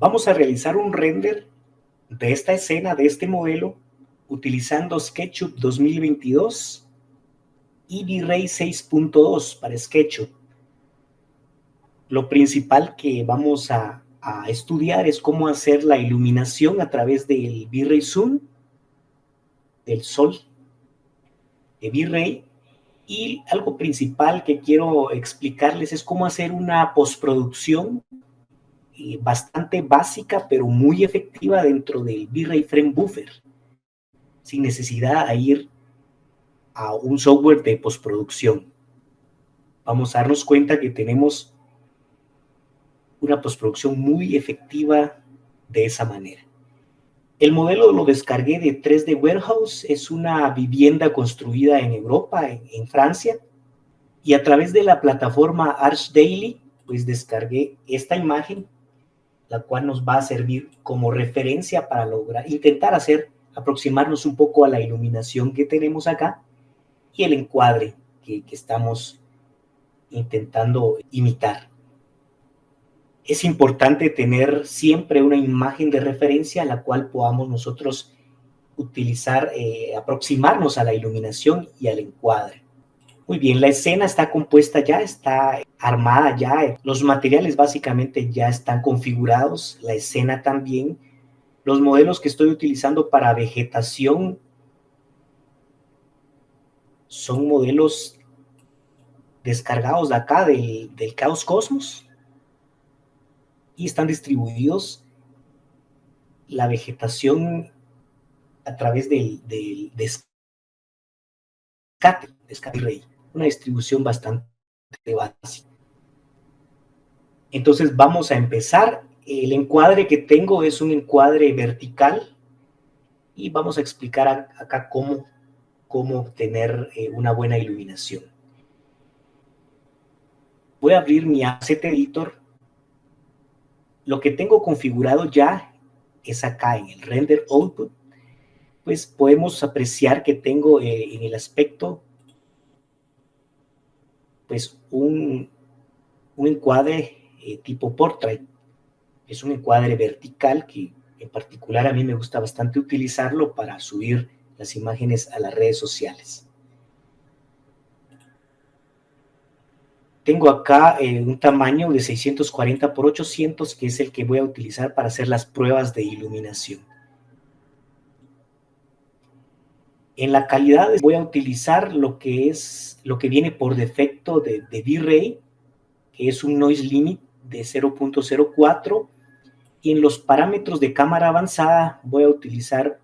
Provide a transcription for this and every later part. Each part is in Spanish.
Vamos a realizar un render de esta escena, de este modelo, utilizando SketchUp 2022 y V-Ray 6.2 para SketchUp. Lo principal que vamos a estudiar es cómo hacer la iluminación a través del V-Ray Zoom, del sol de V-Ray, y algo principal que quiero explicarles es cómo hacer una postproducción bastante básica, pero muy efectiva dentro del V-Ray Frame Buffer, sin necesidad de ir a un software de postproducción. Vamos a darnos cuenta que tenemos una postproducción muy efectiva de esa manera. El modelo lo descargué de 3D Warehouse, es una vivienda construida en Europa, en Francia, y a través de la plataforma ArchDaily, pues descargué esta imagen, la cual nos va a servir como referencia para intentar aproximarnos un poco a la iluminación que tenemos acá y el encuadre que estamos intentando imitar. Es importante tener siempre una imagen de referencia a la cual podamos nosotros utilizar, aproximarnos a la iluminación y al encuadre. Muy bien, la escena está compuesta ya, está armada ya, los materiales básicamente ya están configurados, la escena también. Los modelos que estoy utilizando para vegetación son modelos descargados de acá, del Chaos Cosmos, y están distribuidos la vegetación a través del Scatter, una distribución bastante básica. Entonces vamos a empezar. El encuadre que tengo es un encuadre vertical y vamos a explicar acá cómo obtener una buena iluminación. Voy a abrir mi Asset Editor. Lo que tengo configurado ya es acá en el Render Output. Pues podemos apreciar que tengo en el aspecto pues un encuadre tipo portrait. Es un encuadre vertical que en particular a mí me gusta bastante utilizarlo para subir las imágenes a las redes sociales. Tengo acá un tamaño de 640 por 800, que es el que voy a utilizar para hacer las pruebas de iluminación. En la calidad voy a utilizar lo que viene por defecto de V-Ray, que es un noise limit de 0.04, y en los parámetros de cámara avanzada voy a utilizar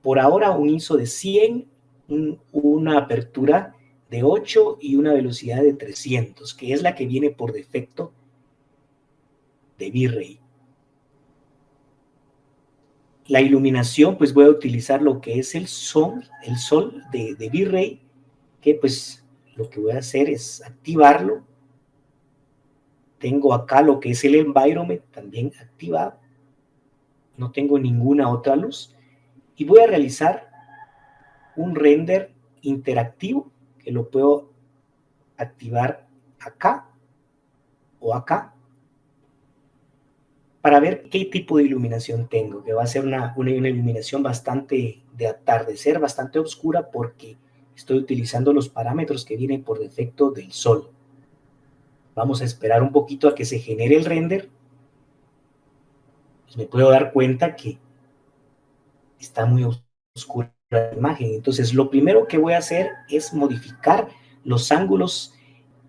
por ahora un ISO de 100, una apertura de 8 y una velocidad de 300, que es la que viene por defecto de V-Ray. La iluminación, pues voy a utilizar lo que es el sol de V-Ray, que pues lo que voy a hacer es activarlo. Tengo acá lo que es el environment también activado. No tengo ninguna otra luz. Y voy a realizar un render interactivo que lo puedo activar acá o acá para ver qué tipo de iluminación tengo, que va a ser una iluminación bastante de atardecer, bastante oscura, porque estoy utilizando los parámetros que vienen por defecto del sol. Vamos a esperar un poquito a que se genere el render. Pues me puedo dar cuenta que está muy oscura la imagen. Entonces, lo primero que voy a hacer es modificar los ángulos,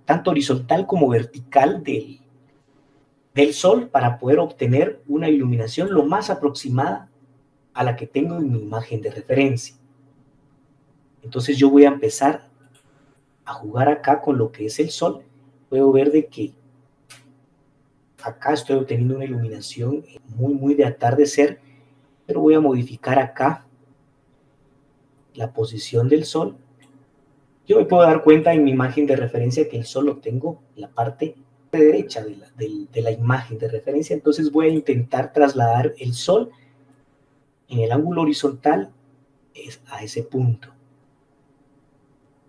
tanto horizontal como vertical del sol, para poder obtener una iluminación lo más aproximada a la que tengo en mi imagen de referencia. Entonces yo voy a empezar a jugar acá con lo que es el sol. Puedo ver de que acá estoy obteniendo una iluminación muy de atardecer, pero voy a modificar acá la posición del sol. Yo me puedo dar cuenta en mi imagen de referencia que el sol lo tengo en la parte derecha de la imagen de referencia. Entonces voy a intentar trasladar el sol en el ángulo horizontal a ese punto,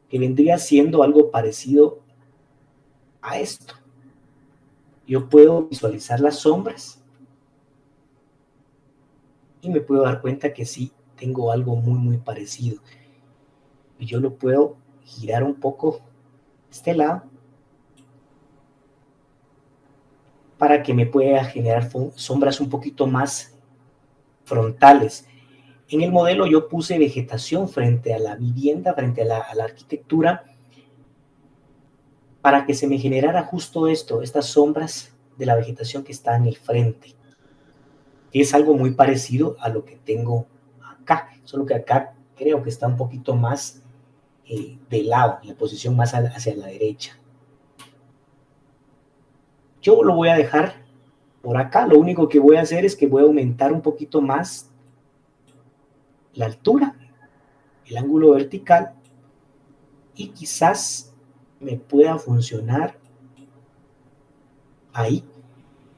que vendría siendo algo parecido a esto. Yo puedo visualizar las sombras y me puedo dar cuenta que sí, tengo algo muy parecido. Y yo lo puedo girar un poco este lado para que me pueda generar sombras un poquito más frontales. En el modelo yo puse vegetación frente a la vivienda, frente a la arquitectura, para que se me generara justo esto, estas sombras de la vegetación que está en el frente. Y es algo muy parecido a lo que tengo acá, solo que acá creo que está un poquito más de lado, en la posición más hacia la derecha. Yo lo voy a dejar por acá, lo único que voy a hacer es que voy a aumentar un poquito más la altura, el ángulo vertical, y quizás me pueda funcionar ahí,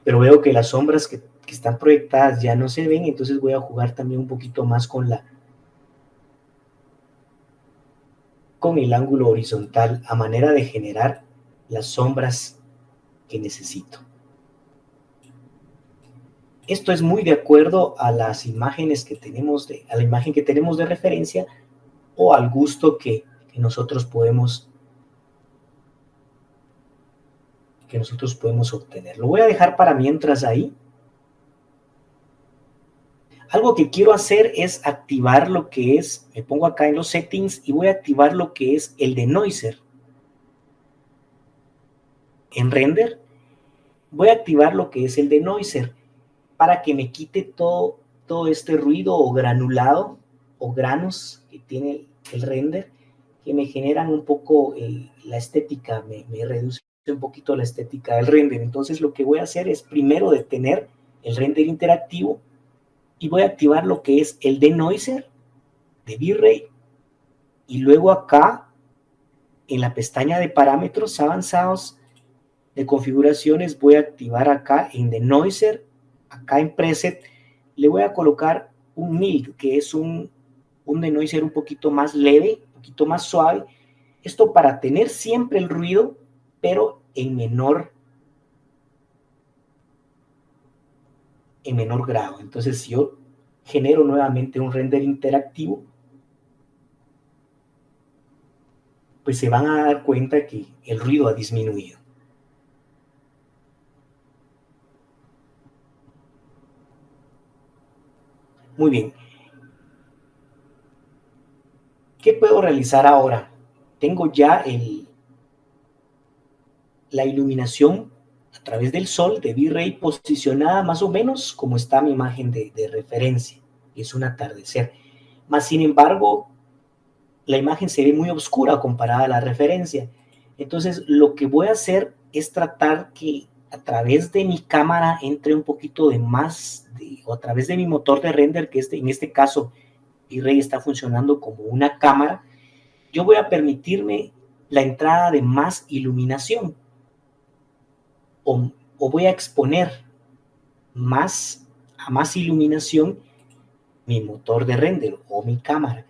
pero veo que las sombras que están proyectadas ya no se ven, entonces voy a jugar también un poquito más con el ángulo horizontal a manera de generar las sombras que necesito. Esto es muy de acuerdo a las imágenes que tenemos, a la imagen que tenemos de referencia o al gusto que nosotros podemos obtener. Lo voy a dejar para mientras ahí. Algo que quiero hacer es activar lo que es, me pongo acá en los settings y voy a activar lo que es el denoiser. En render voy a activar lo que es el denoiser para que me quite todo este ruido o granulado o granos que tiene el render, que me generan un poco la estética, me reduce un poquito la estética del render. Entonces lo que voy a hacer es primero detener el render interactivo y voy a activar lo que es el denoiser de bitrate, y luego acá en la pestaña de parámetros avanzados de configuraciones voy a activar acá en denoiser, acá en preset, le voy a colocar un mild, que es un denoiser un poquito más leve, un poquito más suave. Esto para tener siempre el ruido, pero en menor grado. Entonces, si yo genero nuevamente un render interactivo, pues se van a dar cuenta que el ruido ha disminuido. Muy bien. ¿Qué puedo realizar ahora? Tengo ya la iluminación a través del sol de V-Ray posicionada más o menos como está mi imagen de referencia, que es un atardecer. Más sin embargo, la imagen se ve muy oscura comparada a la referencia. Entonces, lo que voy a hacer es tratar que a través de mi cámara entre un poquito de más, o a través de mi motor de render, que en este caso V-Ray está funcionando como una cámara, yo voy a permitirme la entrada de más iluminación o voy a exponer a más iluminación mi motor de render o mi cámara.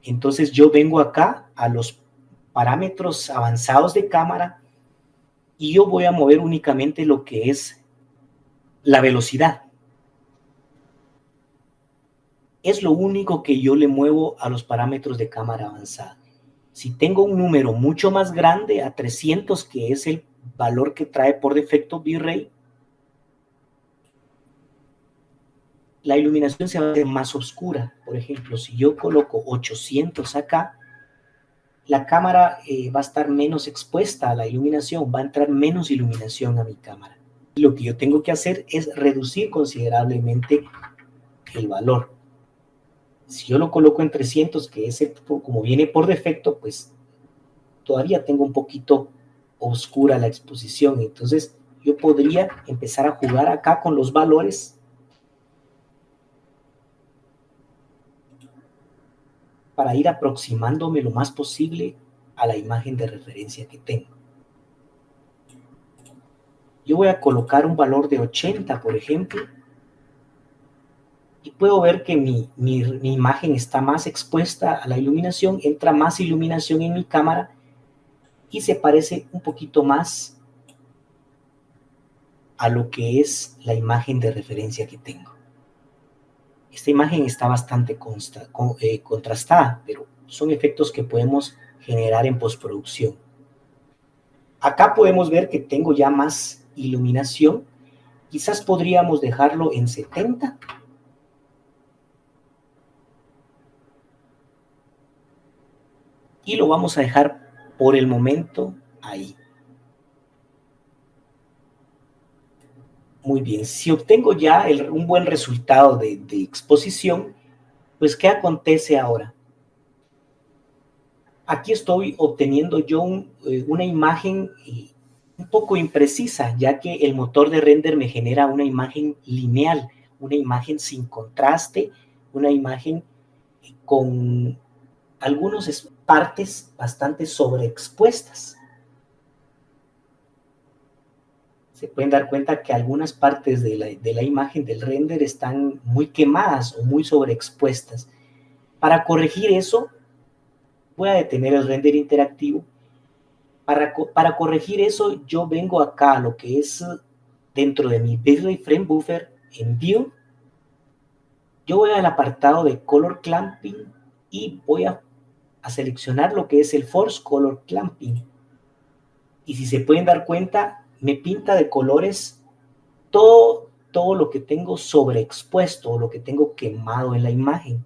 Entonces yo vengo acá a los parámetros avanzados de cámara y yo voy a mover únicamente lo que es la velocidad. Es lo único que yo le muevo a los parámetros de cámara avanzada. Si tengo un número mucho más grande, a 300, que es el valor que trae por defecto V-Ray, la iluminación se va a hacer más oscura. Por ejemplo, si yo coloco 800 acá, la cámara va a estar menos expuesta a la iluminación, va a entrar menos iluminación a mi cámara. Y lo que yo tengo que hacer es reducir considerablemente el valor. Si yo lo coloco en 300, que es como viene por defecto, pues todavía tengo un poquito oscura la exposición. Entonces yo podría empezar a jugar acá con los valores para ir aproximándome lo más posible a la imagen de referencia que tengo. Yo voy a colocar un valor de 80, por ejemplo, y puedo ver que mi imagen está más expuesta a la iluminación, entra más iluminación en mi cámara y se parece un poquito más a lo que es la imagen de referencia que tengo. Esta imagen está bastante contrastada, pero son efectos que podemos generar en postproducción. Acá podemos ver que tengo ya más iluminación. Quizás podríamos dejarlo en 70. Y lo vamos a dejar por el momento ahí. Muy bien, si obtengo ya un buen resultado de exposición, pues ¿qué acontece ahora? Aquí estoy obteniendo yo una imagen un poco imprecisa, ya que el motor de render me genera una imagen lineal, una imagen sin contraste, una imagen con algunas partes bastante sobreexpuestas. Se pueden dar cuenta que algunas partes de la imagen del render están muy quemadas o muy sobreexpuestas. Para corregir eso, voy a detener el render interactivo. Para corregir eso, yo vengo acá a lo que es dentro de mi Bitrate Frame Buffer en View. Yo voy al apartado de Color Clamping y voy a seleccionar lo que es el Force Color Clamping. Y si se pueden dar cuenta, me pinta de colores todo lo que tengo sobreexpuesto, lo que tengo quemado en la imagen.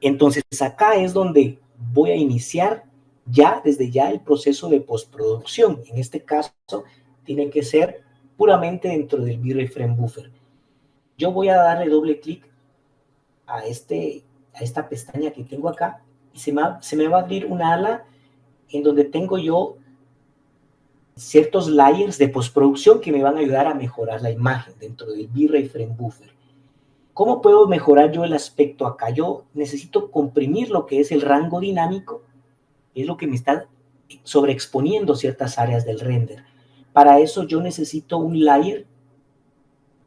Entonces acá es donde voy a iniciar desde ya el proceso de postproducción. En este caso tiene que ser puramente dentro del Bitrate Frame Buffer. Yo voy a darle doble clic a esta pestaña que tengo acá y se me va a abrir una ala en donde tengo yo ciertos layers de postproducción que me van a ayudar a mejorar la imagen dentro del Bitrate Frame Buffer. ¿Cómo puedo mejorar yo el aspecto acá? Yo necesito comprimir lo que es el rango dinámico, es lo que me está sobreexponiendo ciertas áreas del render. Para eso yo necesito un layer,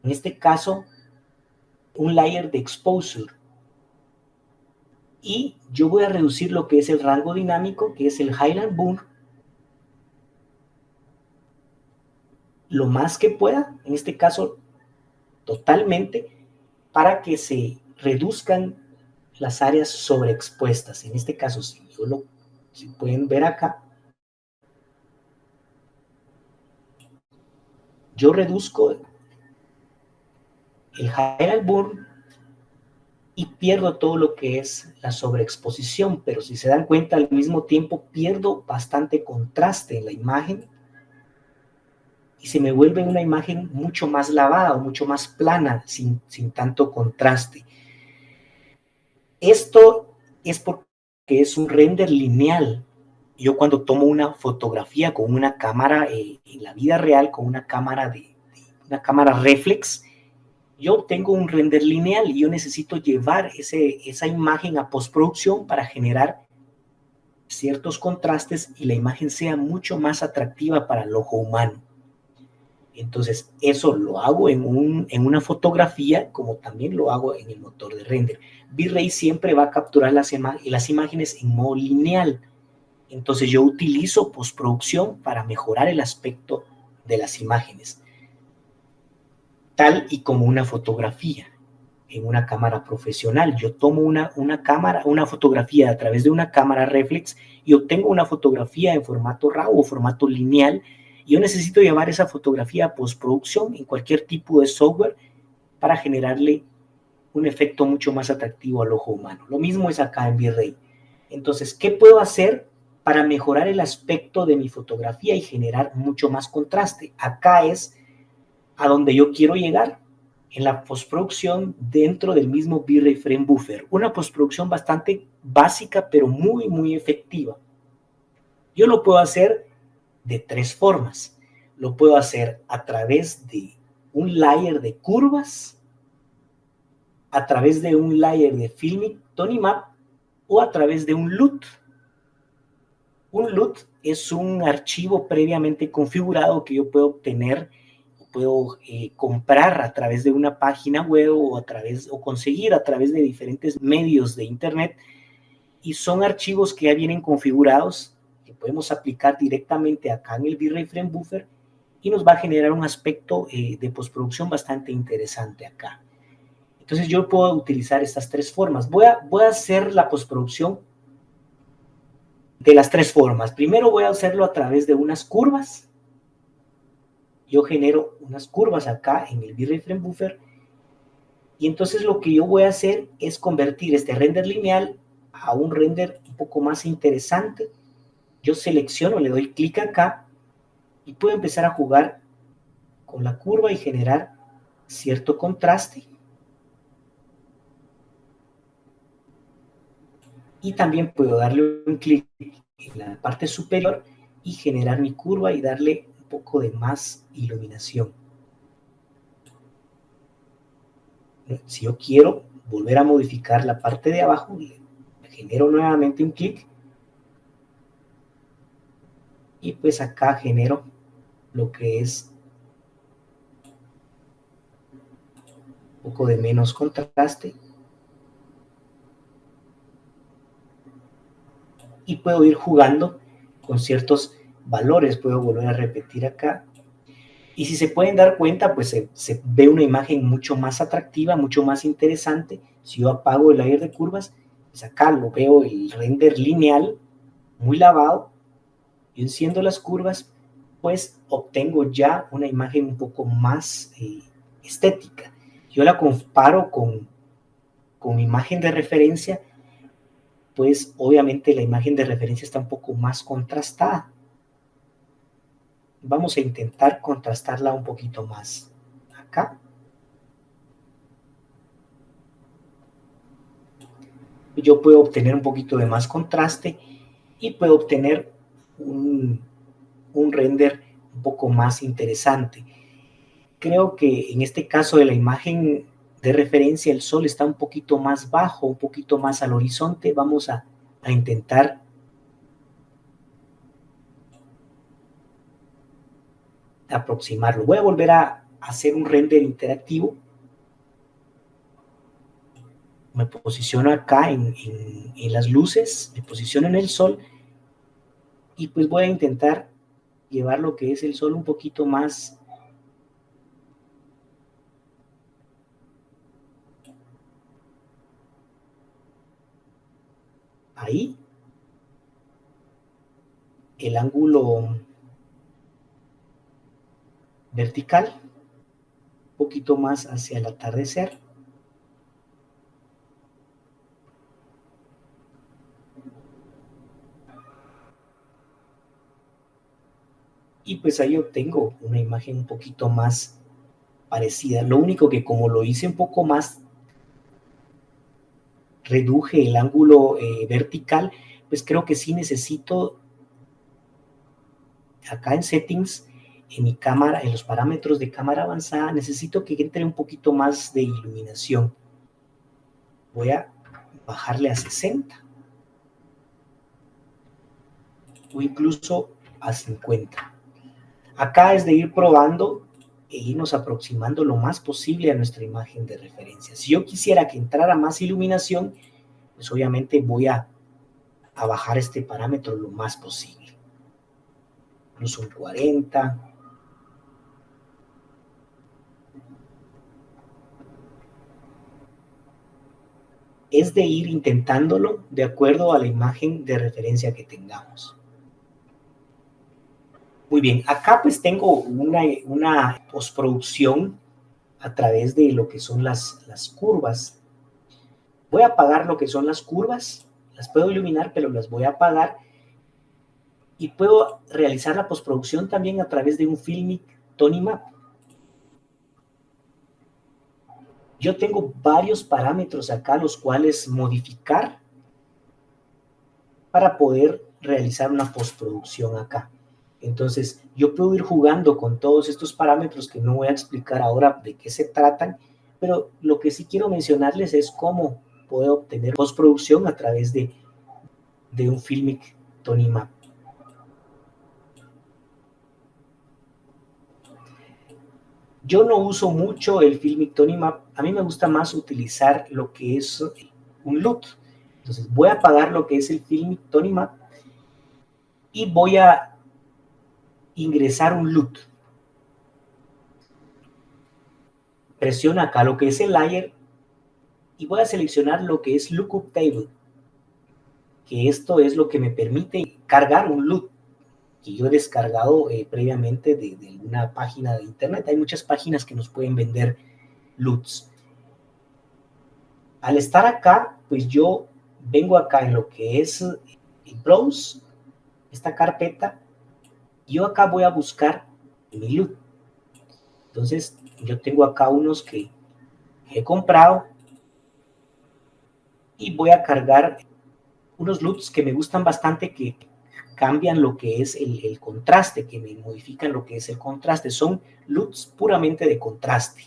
en este caso, un layer de exposure. Y yo voy a reducir lo que es el rango dinámico, que es el Highland Burn, lo más que pueda, en este caso totalmente, para que se reduzcan las áreas sobreexpuestas. En este caso, si pueden ver acá, yo reduzco el Highland Burn y pierdo todo lo que es la sobreexposición, pero si se dan cuenta, al mismo tiempo pierdo bastante contraste en la imagen y se me vuelve una imagen mucho más lavada o mucho más plana, sin tanto contraste. Esto es porque es un render lineal. Yo cuando tomo una fotografía con una cámara, en la vida real, con una cámara una cámara reflex, yo obtengo un render lineal y yo necesito llevar esa imagen a postproducción para generar ciertos contrastes y la imagen sea mucho más atractiva para el ojo humano. Entonces, eso lo hago en una fotografía, como también lo hago en el motor de render. V-Ray siempre va a capturar las imágenes en modo lineal. Entonces, yo utilizo postproducción para mejorar el aspecto de las imágenes, tal y como una fotografía en una cámara profesional. Yo tomo una fotografía a través de una cámara reflex y obtengo una fotografía en formato RAW o formato lineal. Yo necesito llevar esa fotografía a postproducción en cualquier tipo de software para generarle un efecto mucho más atractivo al ojo humano. Lo mismo es acá en V-Ray. Entonces, ¿qué puedo hacer para mejorar el aspecto de mi fotografía y generar mucho más contraste? Acá es a donde yo quiero llegar en la postproducción dentro del mismo V-Ray Frame Buffer. Una postproducción bastante básica, pero muy, muy efectiva. Yo lo puedo hacer de tres formas. Lo puedo hacer a través de un layer de curvas, a través de un layer de Filmic Tony Map o a través de un LUT. Un LUT es un archivo previamente configurado que yo puedo obtener, puedo comprar a través de una página web o conseguir a través de diferentes medios de internet, y son archivos que ya vienen configurados que podemos aplicar directamente acá en el V-Ray Frame Buffer y nos va a generar un aspecto de postproducción bastante interesante acá. Entonces yo puedo utilizar estas tres formas. Voy a hacer la postproducción de las tres formas. Primero voy a hacerlo a través de unas curvas. Yo genero unas curvas acá en el V-Ray Frame Buffer, y entonces lo que yo voy a hacer es convertir este render lineal a un render un poco más interesante. Yo selecciono, le doy clic acá y puedo empezar a jugar con la curva y generar cierto contraste. Y también puedo darle un clic en la parte superior y generar mi curva y darle un poco de más iluminación. Si yo quiero volver a modificar la parte de abajo, genero nuevamente un clic y pues acá genero lo que es un poco de menos contraste y puedo ir jugando con ciertos valores. Puedo volver a repetir acá y si se pueden dar cuenta, pues se ve una imagen mucho más atractiva, mucho más interesante. Si yo apago el layer de curvas, pues acá lo veo el render lineal muy lavado. Yo enciendo las curvas, pues obtengo ya una imagen un poco más estética. Yo la comparo con imagen de referencia, pues obviamente la imagen de referencia está un poco más contrastada. Vamos a intentar contrastarla un poquito más. Acá. Yo puedo obtener un poquito de más contraste y puedo obtener un render un poco más interesante. Creo que en este caso de la imagen de referencia, el sol está un poquito más bajo, un poquito más al horizonte. Vamos a intentar aproximarlo. Voy a volver a hacer un render interactivo. Me posiciono acá en las luces, me posiciono en el sol y pues voy a intentar llevar lo que es el sol un poquito más ahí. El ángulo vertical, un poquito más hacia el atardecer. Y pues ahí obtengo una imagen un poquito más parecida. Lo único que como lo hice un poco más, reduje el ángulo vertical, pues creo que sí necesito acá en settings, en mi cámara, en los parámetros de cámara avanzada, necesito que entre un poquito más de iluminación. Voy a bajarle a 60 o incluso a 50. Acá es de ir probando e irnos aproximando lo más posible a nuestra imagen de referencia. Si yo quisiera que entrara más iluminación, pues obviamente voy a bajar este parámetro lo más posible. Incluso un 40. Es de ir intentándolo de acuerdo a la imagen de referencia que tengamos. Muy bien, acá pues tengo una postproducción a través de lo que son las curvas. Voy a apagar lo que son las curvas, las puedo iluminar, pero las voy a apagar. Y puedo realizar la postproducción también a través de un Filmic Tony Map. Yo tengo varios parámetros acá, los cuales modificar para poder realizar una postproducción acá. Entonces, yo puedo ir jugando con todos estos parámetros que no voy a explicar ahora de qué se tratan, pero lo que sí quiero mencionarles es cómo puedo obtener postproducción a través de un Filmic Tony Map. Yo no uso mucho el Filmic Tony Map, a mí me gusta más utilizar lo que es un LUT. Entonces voy a apagar lo que es el Filmic Tony Map y voy a ingresar un LUT. Presiona acá lo que es el layer y voy a seleccionar lo que es Lookup Table, que esto es lo que me permite cargar un LUT que yo he descargado previamente de una página de internet. Hay muchas páginas que nos pueden vender LUTs. Al estar acá, pues yo vengo acá en lo que es el Browse, esta carpeta, y yo acá voy a buscar mi LUT. Entonces, yo tengo acá unos que he comprado y voy a cargar unos LUTs que me gustan bastante, que cambian lo que es el contraste, que me modifican lo que es el contraste. Son LUTs puramente de contraste.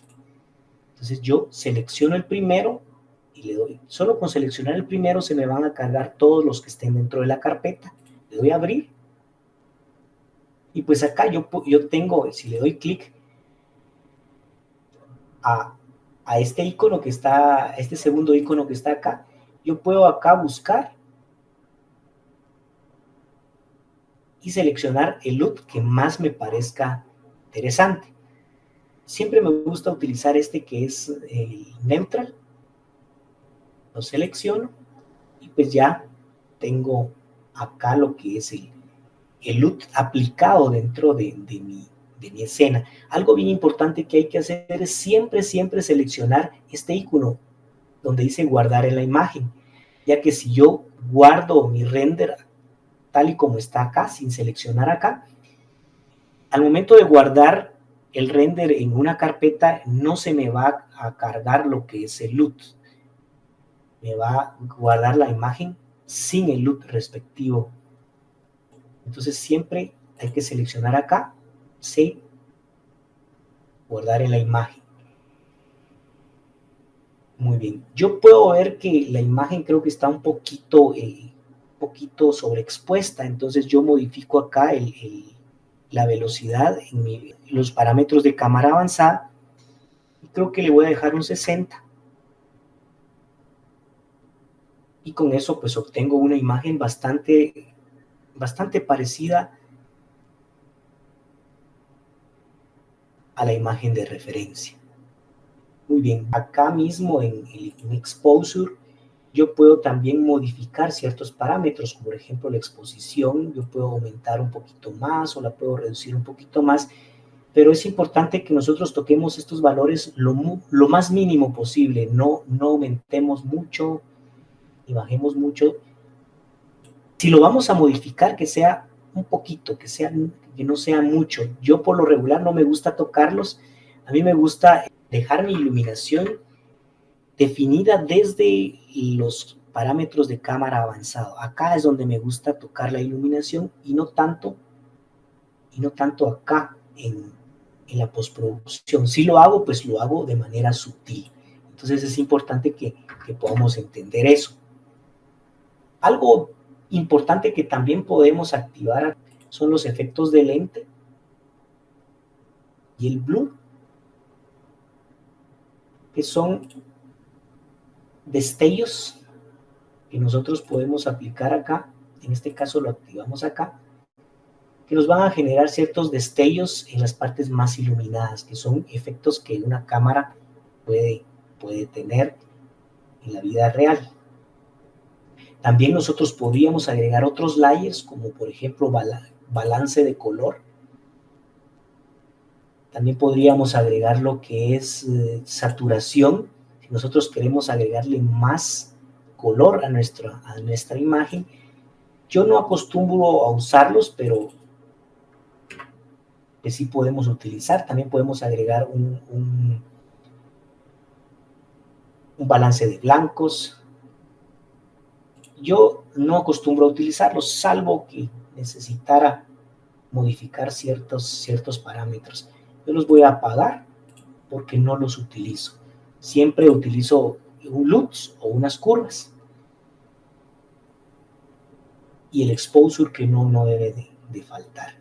Entonces yo selecciono el primero y le doy, solo con seleccionar el primero se me van a cargar todos los que estén dentro de la carpeta. Le doy a abrir y pues acá yo tengo, si le doy clic a este icono que está, este segundo icono que está acá, yo puedo acá buscar y seleccionar el LUT que más me parezca interesante. Siempre me gusta utilizar este que es el neutral. Lo selecciono y pues ya tengo acá lo que es el LUT aplicado dentro de mi escena. Algo bien importante que hay que hacer es siempre seleccionar este icono donde dice guardar en la imagen, ya que si yo guardo mi render tal y como está acá, sin seleccionar acá, al momento de guardar el render en una carpeta, no se me va a cargar lo que es el LUT. Me va a guardar la imagen sin el LUT respectivo. Entonces siempre hay que seleccionar acá, Save, guardar en la imagen. Muy bien. Yo puedo ver que la imagen creo que está un poquito sobreexpuesta, entonces yo modifico acá la velocidad en los parámetros de cámara avanzada y creo que le voy a dejar un 60. Y con eso pues obtengo una imagen bastante parecida a la imagen de referencia. Muy bien, acá mismo en Exposure yo puedo también modificar ciertos parámetros, como por ejemplo la exposición, yo puedo aumentar un poquito más o la puedo reducir un poquito más, pero es importante que nosotros toquemos estos valores lo más mínimo posible, no aumentemos mucho y bajemos mucho. Si lo vamos a modificar, que sea un poquito, que no sea mucho. Yo por lo regular no me gusta tocarlos, a mí me gusta dejar mi iluminación definida desde los parámetros de cámara avanzado. Acá es donde me gusta tocar la iluminación y no tanto acá en la postproducción. Si lo hago, pues lo hago de manera sutil. Entonces es importante que podamos entender eso. Algo importante que también podemos activar son los efectos de lente y el blur, que son destellos que nosotros podemos aplicar acá. En este caso lo activamos acá, que nos van a generar ciertos destellos en las partes más iluminadas, que son efectos que una cámara puede tener en la vida real. También nosotros podríamos agregar otros layers, como por ejemplo balance de color. También podríamos agregar lo que es saturación. Si nosotros queremos agregarle más color a nuestra imagen. Yo no acostumbro a usarlos, pero que sí podemos utilizar. También podemos agregar un balance de blancos. Yo no acostumbro a utilizarlos, salvo que necesitara modificar ciertos parámetros. Yo los voy a apagar porque no los utilizo. Siempre utilizo un LUTs o unas curvas. Y el exposure que no debe de faltar.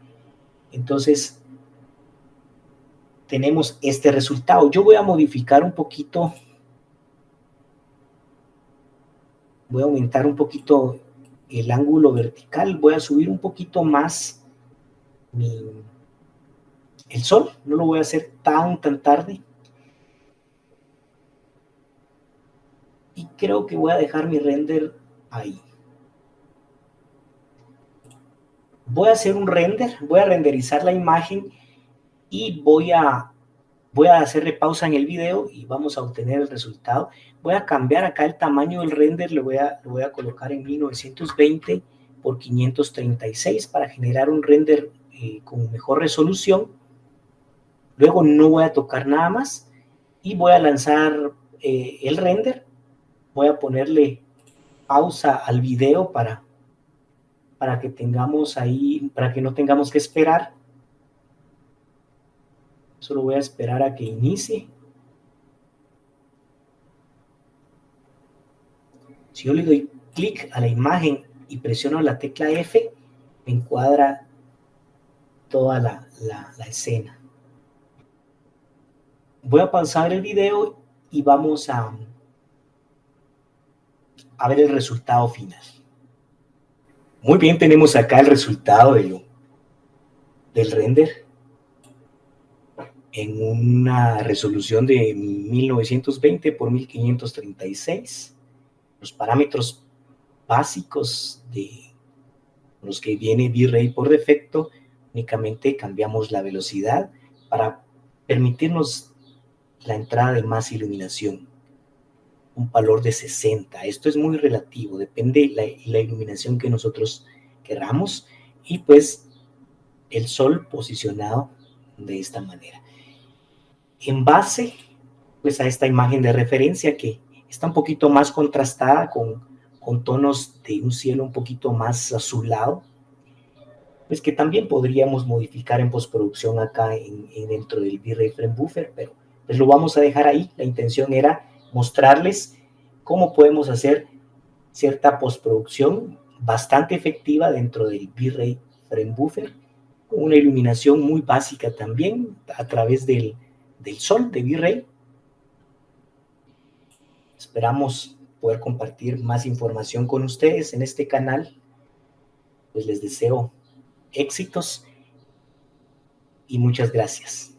Entonces, tenemos este resultado. Yo voy a modificar un poquito, voy a aumentar un poquito el ángulo vertical, voy a subir un poquito más el sol, no lo voy a hacer tan tarde. creo que voy a dejar mi render ahí. Voy a hacer un render, voy a renderizar la imagen y voy a hacerle pausa en el video y vamos a obtener el resultado. Voy a cambiar acá el tamaño del render, lo voy a colocar en 1920 por 536 para generar un render con mejor resolución. Luego no voy a tocar nada más y voy a lanzar el render. Voy a ponerle pausa al video para que tengamos ahí, para que no tengamos que esperar. Solo voy a esperar a que inicie. Si yo le doy clic a la imagen y presiono la tecla F, me encuadra toda la escena. Voy a pausar el video y vamos a ver el resultado final. Muy bien, tenemos acá el resultado del render en una resolución de 1920 por 1536. Los parámetros básicos de los que viene V-Ray por defecto, únicamente cambiamos la velocidad para permitirnos la entrada de más iluminación. Un valor de 60. Esto es muy relativo, depende de la iluminación que nosotros queramos y pues el sol posicionado de esta manera. En base pues a esta imagen de referencia que está un poquito más contrastada con tonos de un cielo un poquito más azulado, pues que también podríamos modificar en postproducción acá dentro del V-Ray Frame Buffer, pero pues lo vamos a dejar ahí. La intención era mostrarles cómo podemos hacer cierta postproducción bastante efectiva dentro del V-Ray Frame Buffer, con una iluminación muy básica también a través del sol de V-Ray. Esperamos poder compartir más información con ustedes en este canal. Pues les deseo éxitos y muchas gracias.